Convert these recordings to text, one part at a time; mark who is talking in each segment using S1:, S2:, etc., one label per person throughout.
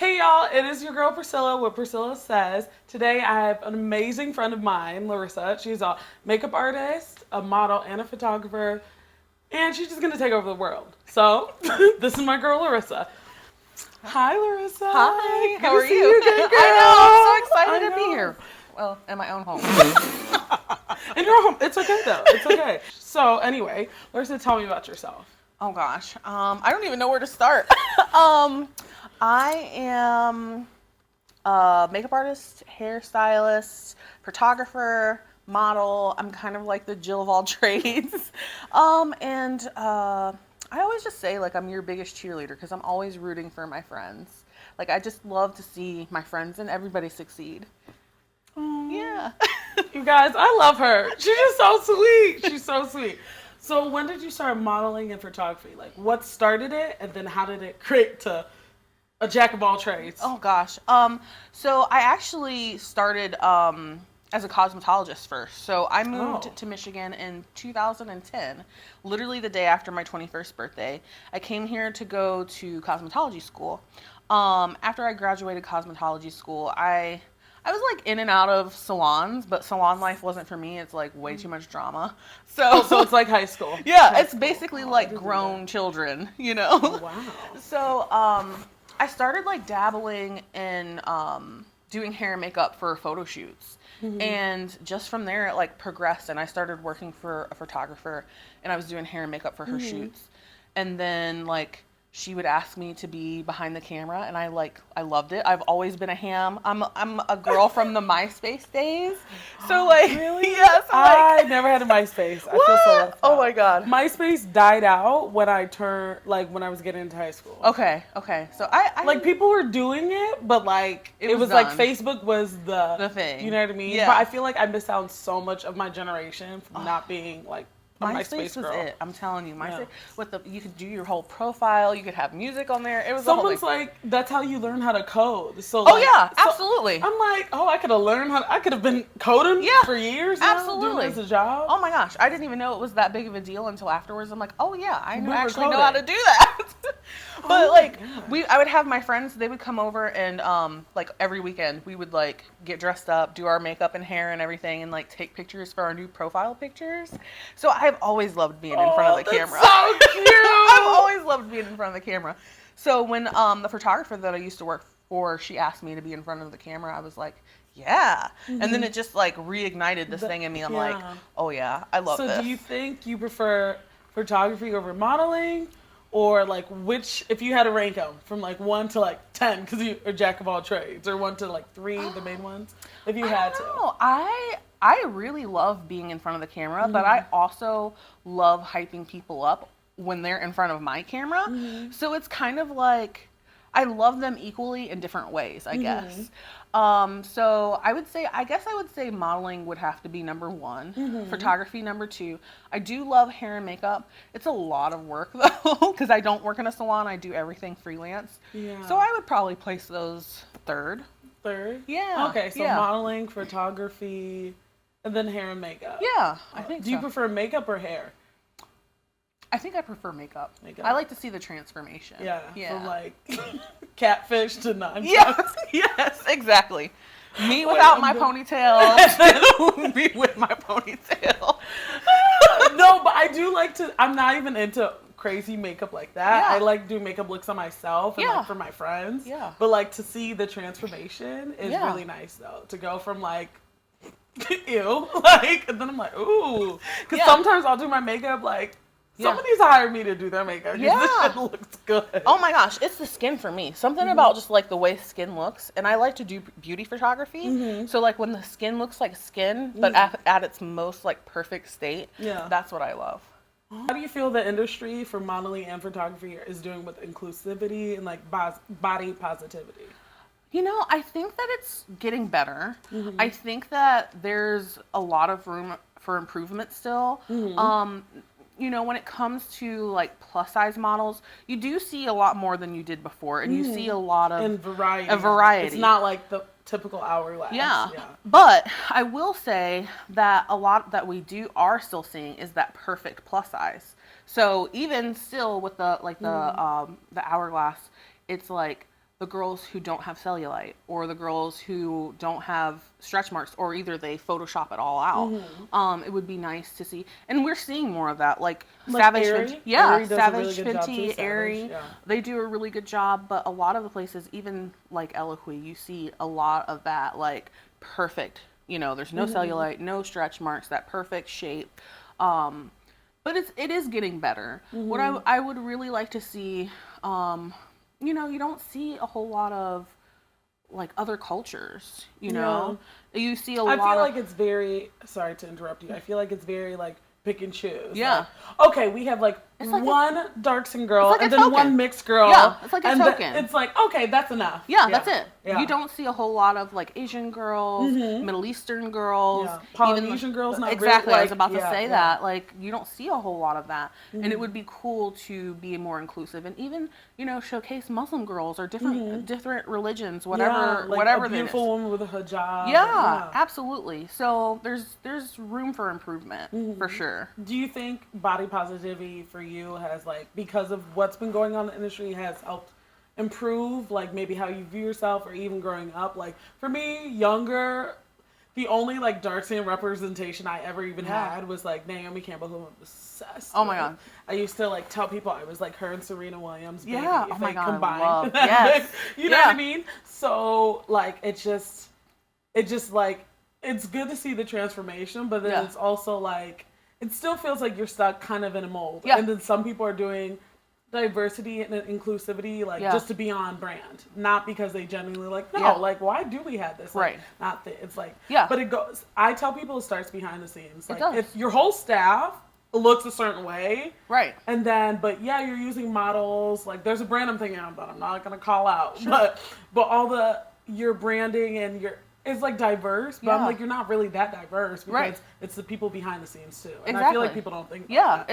S1: Hey y'all, it is your girl Priscilla with Priscilla Says. Today I have an amazing friend of mine, Larissa. She's a makeup artist, a model, and a photographer, and she's just gonna take over the world. So, this is my girl Larissa. Hi Larissa.
S2: Hi,
S1: Good
S2: how
S1: to
S2: are
S1: see
S2: you?
S1: again, girl.
S2: I know, I'm so excited
S1: I
S2: to be
S1: know.
S2: here. Well, in my own home.
S1: In your home, it's okay though. It's okay. So anyway, Larissa, tell me about yourself.
S2: Oh gosh, I don't even know where to start. I am a makeup artist, hairstylist, photographer, model. I'm kind of like the Jill of all trades. I always just say like I'm your biggest cheerleader because I'm always rooting for my friends. Like I just love to see my friends and everybody succeed. Yeah.
S1: You guys, I love her. She's just so sweet. She's so sweet. So when did you start modeling and photography? Like what started it and then how did it create to a jack of all trades?
S2: Oh gosh. So I actually started as a cosmetologist first. So I moved to Michigan in 2010, literally the day after my 21st birthday. I came here to go to cosmetology school. After I graduated cosmetology school, I was like in and out of salons, but salon life wasn't for me. It's like way too much drama.
S1: So it's like high school.
S2: Yeah,
S1: High
S2: it's
S1: school.
S2: basically like grown children, you know?
S1: Oh, wow.
S2: So I started like dabbling in doing hair and makeup for photo shoots. Mm-hmm. And just from there, it like progressed, and I started working for a photographer, and I was doing hair and makeup for her shoots. And then like she would ask me to be behind the camera, and I loved it. I've always been a ham. I'm a girl from the Myspace days. So like
S1: Really?
S2: yes,
S1: I never had a MySpace. I feel so left
S2: oh
S1: out.
S2: my god.
S1: MySpace died out when I when I was getting into high school.
S2: Okay. So I
S1: Like people were doing it, but like it was like Facebook was the
S2: thing.
S1: You know what I mean?
S2: Yeah.
S1: But I feel like I missed out on so much of my generation from not being like a MySpace
S2: was
S1: girl.
S2: it. I'm telling you, MySpace you could do your whole profile, you could have music on there. It was
S1: Someone's like, that's how you learn how to code. So
S2: oh yeah, absolutely.
S1: I'm like, I could have learned I could have been coding for years now,
S2: absolutely.
S1: doing this as a job.
S2: Oh my gosh, I didn't even know it was that big of a deal until afterwards. I'm like, oh yeah, I actually
S1: coding.
S2: know how to do that. But I would have my friends, they would come over and like every weekend we would like get dressed up, do our makeup and hair and everything, and like take pictures for our new profile pictures. So I've always loved being in front of the camera.
S1: So cute.
S2: I've always loved being in front of the camera. So when the photographer that I used to work for, she asked me to be in front of the camera, I was like, yeah. And then it just like reignited this thing in me. I'm like, oh yeah, I love this.
S1: So do you think you prefer photography over modeling? Or like which, if you had to rank them from like 1 to like 10, because you're a jack of all trades, or 1 to like 3, the main ones, if you had to.
S2: I really love being in front of the camera, but I also love hyping people up when they're in front of my camera. So it's kind of like I love them equally in different ways, I guess. So I would say modeling would have to be number 1, photography number 2. I do love hair and makeup. It's a lot of work though, because I don't work in a salon. I do everything freelance. Yeah. So I would probably place those third.
S1: Third?
S2: Yeah.
S1: Okay, so modeling, photography, and then hair and makeup.
S2: Yeah, I think so.
S1: Do you prefer makeup or hair?
S2: I think I prefer makeup. I like to see the transformation.
S1: Yeah. From like catfish to non.
S2: Yes, exactly. Me without my ponytail. Me with my ponytail.
S1: No, but I do like to. I'm not even into crazy makeup like that. I like do makeup looks on myself and like for my friends. Yeah. But like to see the transformation is really nice though. To go from like ew, like, and then I'm like, ooh, because sometimes I'll do my makeup like. Somebody's hired me to do their makeup. Yeah. This shit looks good.
S2: Oh my gosh, it's the skin for me. Something about just like the way skin looks. And I like to do beauty photography. So like when the skin looks like skin, but at its most like perfect state, that's what I love.
S1: How do you feel the industry for modeling and photography is doing with inclusivity and like body positivity?
S2: You know, I think that it's getting better. I think that there's a lot of room for improvement still. You know, when it comes to like plus size models, you do see a lot more than you did before, and you see a lot of
S1: a variety. It's not like the typical hourglass.
S2: Yeah. But I will say that a lot that we are still seeing is that perfect plus size. So even still with the hourglass, it's like the girls who don't have cellulite or the girls who don't have stretch marks, or either they Photoshop it all out. It would be nice to see, and we're seeing more of that, like Savage
S1: Aerie?
S2: Yeah,
S1: Aerie does a really
S2: Savage
S1: good job
S2: Fenty,
S1: too,
S2: Aerie,
S1: yeah.
S2: they do a really good job. But a lot of the places, even like Eloquii, you see a lot of that, like perfect, there's no cellulite, no stretch marks, that perfect shape. But it is getting better. What I would really like to see, you don't see a whole lot of like other cultures,
S1: Yeah.
S2: You see a
S1: I
S2: lot
S1: feel
S2: of,
S1: like it's very, sorry to interrupt you, I feel like it's very like pick and choose.
S2: Yeah.
S1: Like, okay, we have like one dark-skinned girl
S2: like
S1: and
S2: a
S1: then
S2: token.
S1: one mixed girl.
S2: Yeah, it's like a
S1: and
S2: token.
S1: It's like, okay, that's enough.
S2: Yeah, that's it.
S1: Yeah.
S2: You don't see a whole lot of like Asian girls, Middle Eastern girls,
S1: Polynesian girls. Not
S2: exactly.
S1: Really,
S2: I was about to say
S1: yeah.
S2: that. Like, you don't see a whole lot of that, and it would be cool to be more inclusive and even showcase Muslim girls or different religions, whatever,
S1: like
S2: whatever.
S1: A beautiful woman with a hijab.
S2: Yeah, absolutely. So there's room for improvement for sure.
S1: Do you think body positivity for you has like, because of what's been going on in the industry, has helped improve like maybe how you view yourself, or even growing up? Like for me, younger, the only like dark skin representation I ever even had was like Naomi Campbell, who I'm obsessed
S2: Oh my
S1: with.
S2: God.
S1: I used to like tell people I was like her and Serena Williams, baby,
S2: Yeah.
S1: if
S2: Oh my
S1: they
S2: God.
S1: combined.
S2: Yes.
S1: You know what I mean? So like it just like, it's good to see the transformation, but then it's also like, it still feels like you're stuck kind of in a mold.
S2: Yeah.
S1: And then some people are doing diversity and inclusivity, like just to be on brand, not because they genuinely like, no, like why do we have this? Like, not that it's like, but it goes, I tell people it starts behind the scenes. Like if your whole staff looks a certain way, and then, but yeah, you're using models, like there's a brand I'm thinking of, but I'm not going to call out, but all your branding and it's like diverse, but I'm like, you're not really that diverse because it's the people behind the scenes too. And I feel like people don't think about that.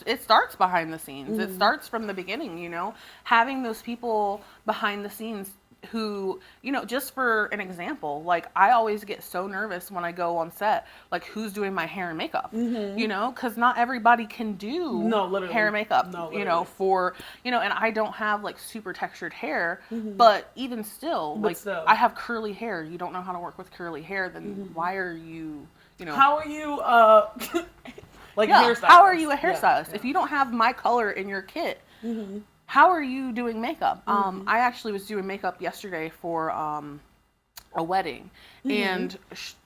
S2: It starts behind the scenes. It starts from the beginning, having those people behind the scenes who, just for an example, like I always get so nervous when I go on set, like who's doing my hair and makeup, because not everybody can do hair and makeup, for, and I don't have like super textured hair, but even still, I have curly hair. You don't know how to work with curly hair, then why are you,
S1: how are you, like hairstylist?
S2: How are you a hairstylist? If you don't have my color in your kit, how are you doing makeup? I actually was doing makeup yesterday for a wedding, and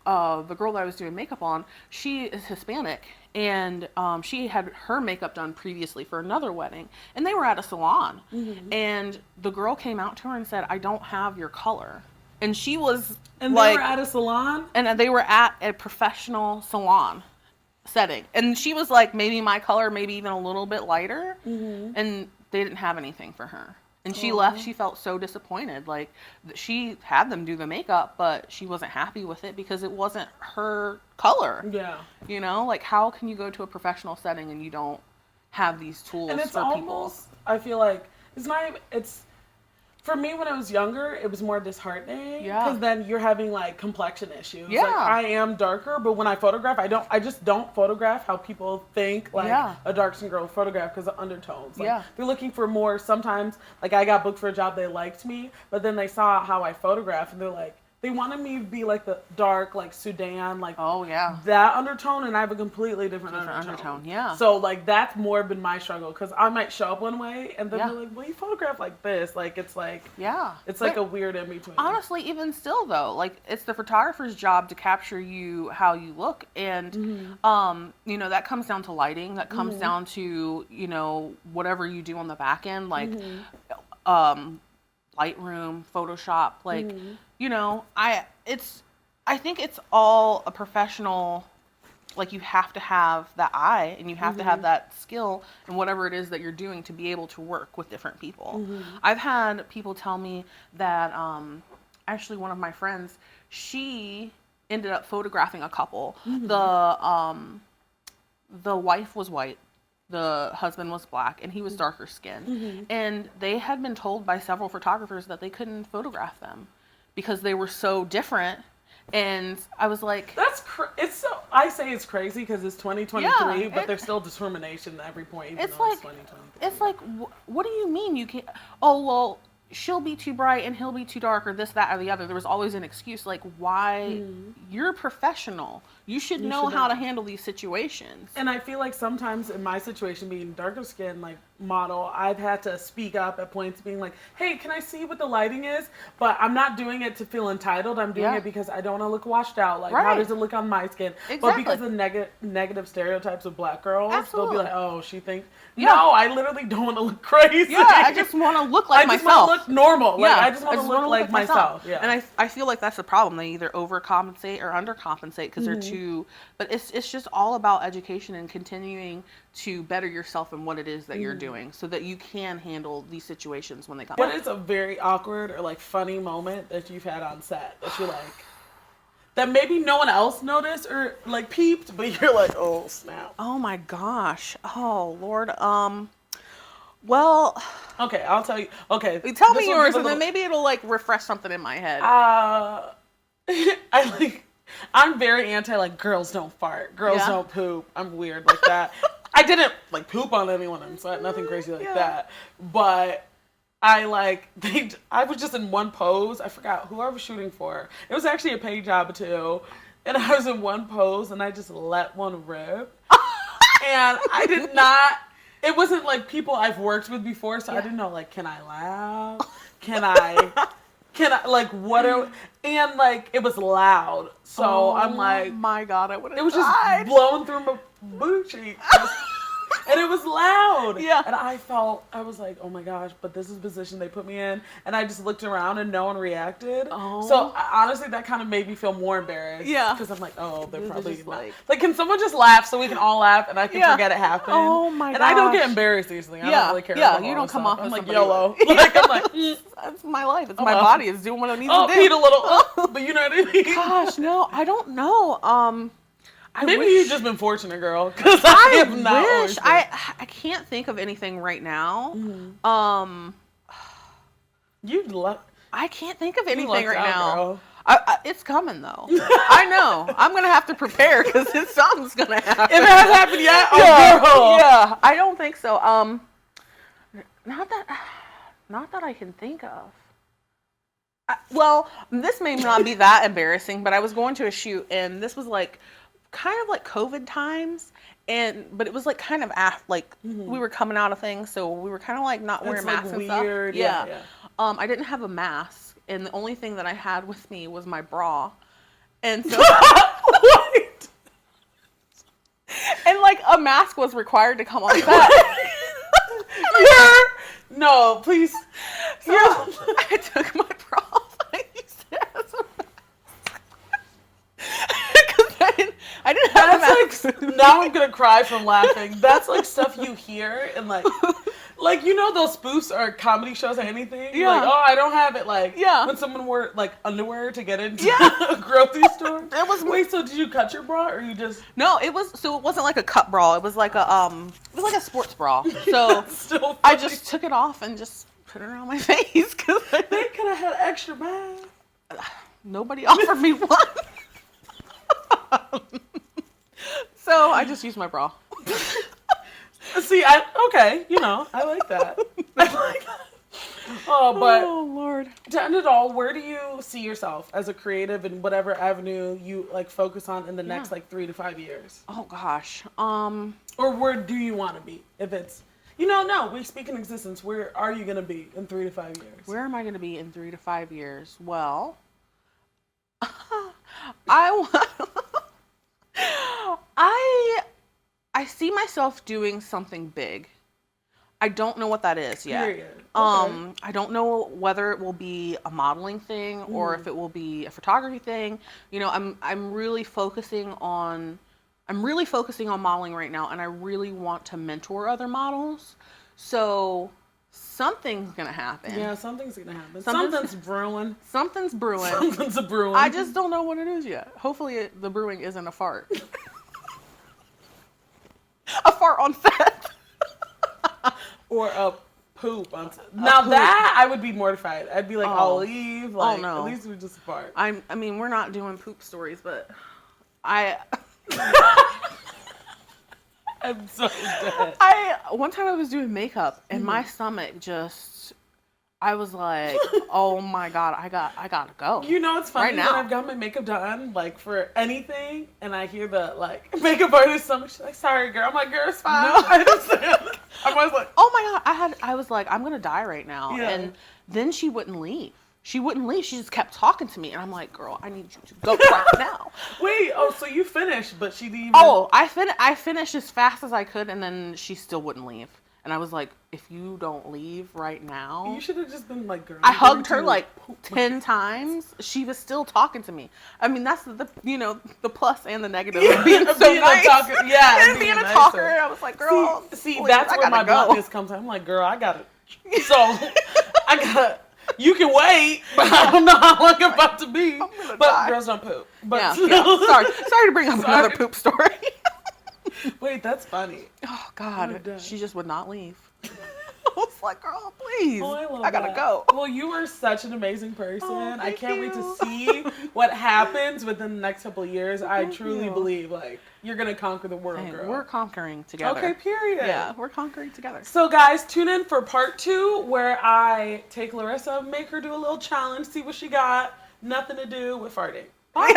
S2: the girl that I was doing makeup on, she is Hispanic, and she had her makeup done previously for another wedding, and they were at a salon, and the girl came out to her and said, "I don't have your color." And she was
S1: and
S2: like,
S1: they were at a salon?
S2: And they were at a professional salon setting, and she was like, maybe my color, maybe even a little bit lighter, and they didn't have anything for her. And she left. She felt so disappointed. Like, she had them do the makeup, but she wasn't happy with it because it wasn't her color. Yeah. Like, how can you go to a professional setting and you don't have these tools
S1: and it's
S2: for
S1: almost,
S2: people?
S1: I feel like it's not even, for me, when I was younger, it was more disheartening. Yeah. Because then you're having like complexion issues. Yeah. Like, I am darker, but when I photograph, I just don't photograph how people think like a dark-skinned girl photograph because of undertones. Like, they're looking for more. Sometimes, like I got booked for a job, they liked me, but then they saw how I photograph and they're like, they wanted me to be like the dark, like Sudan, like that undertone, and I have a completely different undertone. Yeah. So like that's more been my struggle because I might show up one way and then they're like, "Well, you photograph like this." Like it's like it's like a weird in between.
S2: Honestly, even still though, like it's the photographer's job to capture you how you look, and that comes down to lighting. That comes down to whatever you do on the back end, like Lightroom, Photoshop, like. I think it's all a professional, like you have to have that eye and you have to have that skill in whatever it is that you're doing to be able to work with different people. I've had people tell me that, actually one of my friends, she ended up photographing a couple. The wife was white. The husband was black and he was darker skinned. And they had been told by several photographers that they couldn't photograph them because they were so different. And I was like, I say it's crazy because it's 2023, but there's still discrimination at every point, even though it's 2023. It's like, what do you mean you can't? Oh, well, she'll be too bright and he'll be too dark, or this, that, or the other. There was always an excuse, like, why? You're a professional. You should know how to handle these situations.
S1: And I feel like sometimes in my situation, being darker skin, like, model, I've had to speak up at points being like, hey, can I see what the lighting is? But I'm not doing it to feel entitled. I'm doing it because I don't want to look washed out. Like, how does it look on my skin? Exactly. But because of the negative stereotypes of black girls, they'll be like, oh, she thinks. No, I literally don't want to look crazy.
S2: Yeah, I just want to look like myself.
S1: I just want to look normal. Like, I just want to look like myself. Yeah.
S2: And I feel like that's the problem. They either overcompensate or undercompensate because they're too. But it's just all about education and continuing to better yourself in what it is that you're doing, so that you can handle these situations when they come.
S1: What is a very awkward or like funny moment that you've had on set that you're like, that maybe no one else noticed or like peeped, but you're like, oh snap.
S2: Oh my gosh. Oh Lord. Well.
S1: Okay, I'll tell you. Okay.
S2: Tell me yours, and then maybe it'll like refresh something in my head.
S1: I'm very anti like girls don't fart, girls don't poop. I'm weird like that. I didn't like poop on anyone on set, nothing crazy like that. But I was just in one pose. I forgot who I was shooting for. It was actually a paid job too. And I was in one pose and I just let one rip. And I did not, it wasn't like people I've worked with before. So I didn't know, like, can I laugh? Can I, like, and like, it was loud. So I'm like,
S2: my God, I would have
S1: It was just blowing through my booty cheek. And it was loud.
S2: Yeah.
S1: And I was like, oh my gosh, but this is the position they put me in. And I just looked around and no one reacted. Oh. So honestly, that kind of made me feel more embarrassed.
S2: Yeah.
S1: Because I'm like, oh, they're probably not. Like, can someone just laugh so we can all laugh and I can forget it happened?
S2: Oh my gosh.
S1: And I don't get embarrassed easily. I don't really care.
S2: Yeah, you don't come off
S1: I'm
S2: as
S1: like YOLO. Like, I'm like,
S2: that's my life. It's my body. It's doing what it needs to do.
S1: Pete a little, but you know what I mean?
S2: Gosh, no, I don't know.
S1: Maybe you've just been fortunate, girl. Because I wish.
S2: I can't think of anything right now. I can't think of anything right now. It's coming though. I know. I'm gonna have to prepare because something's gonna happen.
S1: If it hasn't happened yet, girl.
S2: Yeah. I don't think so. Not that I can think of. Well, this may not be that embarrassing, but I was going to a shoot and this was like kind of like COVID times, but it was like kind of we were coming out of things, so we were kind of like not wearing masks and stuff. Yeah. I didn't have a mask, and the only thing that I had with me was my bra, and so
S1: what?
S2: And like a mask was required to come on set.
S1: No, please.
S2: So I took my bra off. I used it as a mask. I didn't have a mask.
S1: Like, now I'm gonna cry from laughing. That's like stuff you hear and like you know those spoofs or comedy shows or anything.
S2: Yeah.
S1: Like, oh, I don't have it. Like when someone wore like underwear to get into a grocery store.
S2: It was.
S1: Wait, so did you cut your bra or you just?
S2: No, it wasn't like a cut bra. It was like a sports bra. So I just took it off and just put it on my face because
S1: they could have had extra mask.
S2: Nobody offered me one. So I just used my bra.
S1: See, okay, you know, I like that. Oh, but
S2: Lord.
S1: To end it all, where do you see yourself as a creative in whatever avenue you like focus on in the next like 3 to 5 years?
S2: Oh gosh.
S1: Or where do you want to be? If it's, no, we speak in existence. Where are you going to be in 3 to 5 years?
S2: Where am I going to be in 3 to 5 years? Well, I see myself doing something big. I don't know what that is yet.
S1: Period. Okay.
S2: I don't know whether it will be a modeling thing or if it will be a photography thing. I'm really focusing on modeling right now, and I really want to mentor other models. So something's gonna happen.
S1: Yeah, something's gonna happen. Something's brewing.
S2: Something's brewing.
S1: Something's brewing.
S2: I just don't know what it is yet. Hopefully the brewing isn't a fart. A fart on set.
S1: Or a poop on set. Now that I would be mortified. I'd be like, I'll leave. Like,
S2: no.
S1: At least we just fart.
S2: I mean, we're not doing poop stories, but I'm so dead. One time I was doing makeup and my stomach just, I was like, oh my God, I gotta go.
S1: You know, it's funny
S2: right now.
S1: when I've got my makeup done, like for anything, and I hear the like makeup artist, she's like, sorry girl. I'm like, girl, it's fine. No. I understand. I was like,
S2: oh my God, I was like, I'm gonna die right now.
S1: Yeah.
S2: And then she wouldn't leave. She wouldn't leave. She just kept talking to me. And I'm like, girl, I need you to go right now.
S1: Wait, so you finished, but she didn't even...
S2: Oh, I finished as fast as I could, and then she still wouldn't leave. And I was like, if you don't leave right now...
S1: You should have just been like, girl...
S2: I hugged her like 10 times. She was still talking to me. I mean, that's the plus and the negative of being so nice. And being a talker. And I was like, girl,
S1: see
S2: please,
S1: that's where my bluntness comes in. I'm like, girl, I got it. So, I got it. You can wait, but I don't know how long I'm about to be. But die. Girls don't poop. But
S2: yeah. Sorry to bring up another poop story.
S1: Wait, that's funny.
S2: Oh God, she just would not leave. I was like, girl, please.
S1: Oh,
S2: I gotta go.
S1: Well, you are such an amazing person.
S2: Oh,
S1: I can't wait to see what happens within the next couple of years. I truly believe like you're gonna conquer the world, girl.
S2: We're conquering together.
S1: Okay, period.
S2: Yeah, we're conquering together.
S1: So guys, tune in for part 2 where I take Larissa, make her do a little challenge, see what she got. Nothing to do with farting. Bye.